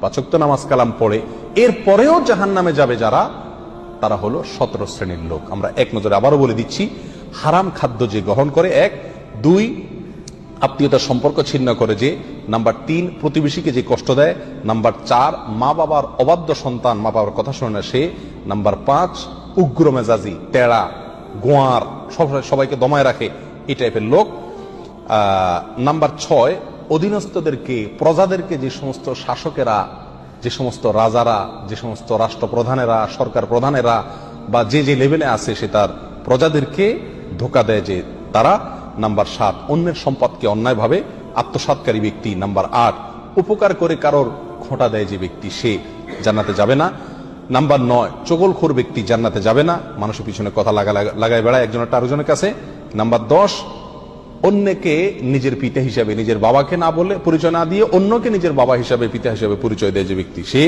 5 ওয়াক্ত নামাজ কালাম পড়ে, এরপরেও জাহান্নামে যাবে যারা, তারা হলো 17 শ্রেণীর লোক। আমরা এক নজরে আবারও বলে দিচ্ছি, হারাম খাদ্য যে গ্রহণ করে, 1, 2 আত্মীয়তার সম্পর্ক ছিন্ন করে যে, নাম্বার 3 প্রতিবেশীকে যে কষ্ট দেয়, নাম্বার 4 মা বাবার অবাধ্য সন্তান, মা বাবার কথা শোনে না সে, নাম্বার 5 উগ্র মেজাজি, তেড়া, গোয়ার, সবাইকে দমায় রাখে, এই টাইপের লোক। নাম্বার 6 অধীনস্থদেরকে, প্রজাদেরকে, যে সমস্ত শাসকেরা, যে সমস্ত রাজারা, যে সমস্ত রাষ্ট্রপ্রধানেরা, সরকার প্রধানেরা বা যে যে লেভেলে আছে সে তার প্রজাদেরকে ধোঁকা দেয় যে তারা। নাম্বার 7 অন্যের সম্পদকে অন্যায়ভাবে আত্মসাৎকারী ব্যক্তি। নাম্বার 8 উপকার করে কারোর খোঁটা দেয় যে ব্যক্তি, সে জান্নাতে যাবে না। নাম্বার 9 চগলখোর ব্যক্তি জান্নাতে যাবে না, মানুষের পিছনে কথা লাগায় বেড়ায় একজনের আরেকজনের কাছে। নাম্বার 10 অন্যকে নিজের পিতা হিসাবে, নিজের বাবাকে না বলে, পরিচয় না দিয়ে অন্যকে নিজের বাবা হিসাবে, পিতা হিসাবে পরিচয় দেয় যে ব্যক্তি, সে।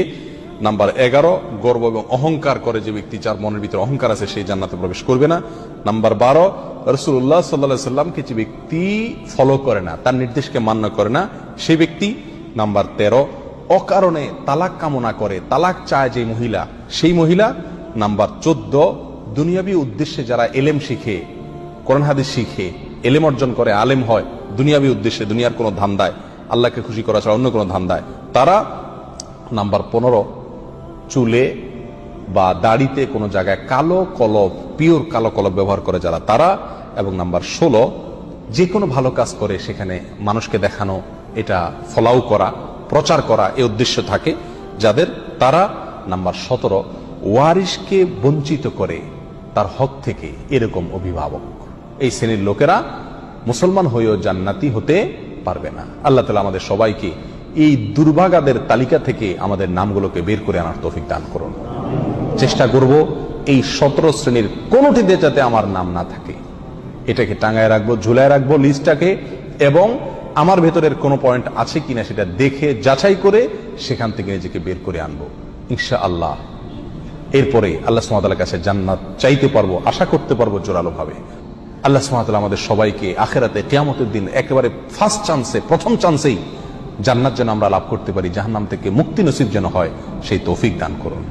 নাম্বার 11 গর্ব এবং অহংকার করে যে ব্যক্তি, যার মনের ভিতরে অহংকার আছে, সে জান্নাতে প্রবেশ করবে না। নাম্বার 12 রাসূলুল্লাহ সাল্লাল্লাহু আলাইহি সাল্লামকে যে ব্যক্তি ফলো করে না, তার নির্দেশকে মান্য করে না, সেই ব্যক্তি। নাম্বার 13 অকারণে তালাক কামনা করে, তালাক চায় যে মহিলা, সেই মহিলা। নাম্বার 14 দুনিয়াবী উদ্দেশ্যে যারা এলেম শিখে, কোরআন হাদিস শিখে, এলেম অর্জন করে, আলেম হয় দুনিয়াবী উদ্দেশ্যে, দুনিয়ার কোনো ধান্দায়, আল্লাহকে খুশি করা ছাড়া অন্য কোনো ধান্দায়, তারা। নাম্বার 15 চুলে বা দাড়িতে কোনো জায়গায় কালো কলব, পিওর কালো কলব ব্যবহার করে যারা, তারা। এবং নাম্বার 16 যে কোনো ভালো কাজ করে সেখানে মানুষকে দেখানো, এটা ফলাও করা, প্রচার করা, এই উদ্দেশ্য থাকে যাদের, তারা। নাম্বার 17 ওয়ারিশকে বঞ্চিত করে তার হক থেকে, এরকম অভিভাবক। এই শ্রেণীর লোকেরা মুসলমান হয়েও জান্নাতি হতে পারবে না। আল্লাহ তাআলা আমাদের সবাইকে এই দুর্ভাগাদের তালিকা থেকে আমাদের নামগুলোকে বের করে আনার তৌফিক দান করুন। চেষ্টা করব এই 17 শ্রেণীর কোনোটিতে যাতে আমার নাম না থাকে, এটাকে টাঙায় রাখবো, ঝুলায় রাখবো লিস্টটাকে, এবং আমার ভেতরের কোনো পয়েন্ট আছে কিনা সেটা দেখে যাচাই করে সেখান থেকে নিজেকে বের করে আনবো ইনশাআল্লাহ। এরপরে আল্লাহ সুবহানাহু ওয়া তাআলার কাছে জান্নাত চাইতে পারবো, আশা করতে পারবো জোরালো ভাবে। আল্লাহ সুবহানাহু ওয়া তাআলা আমাদের সবাইকে আখিরাতে কিয়ামতের দিন একেবারে ফার্স্ট চান্সে, প্রথম চান্সেই জান্নাত যেন আমরা লাভ করতে পারি, জাহান্নাম থেকে মুক্তি নসিব যেন হয়, সেই তৌফিক দান করুন।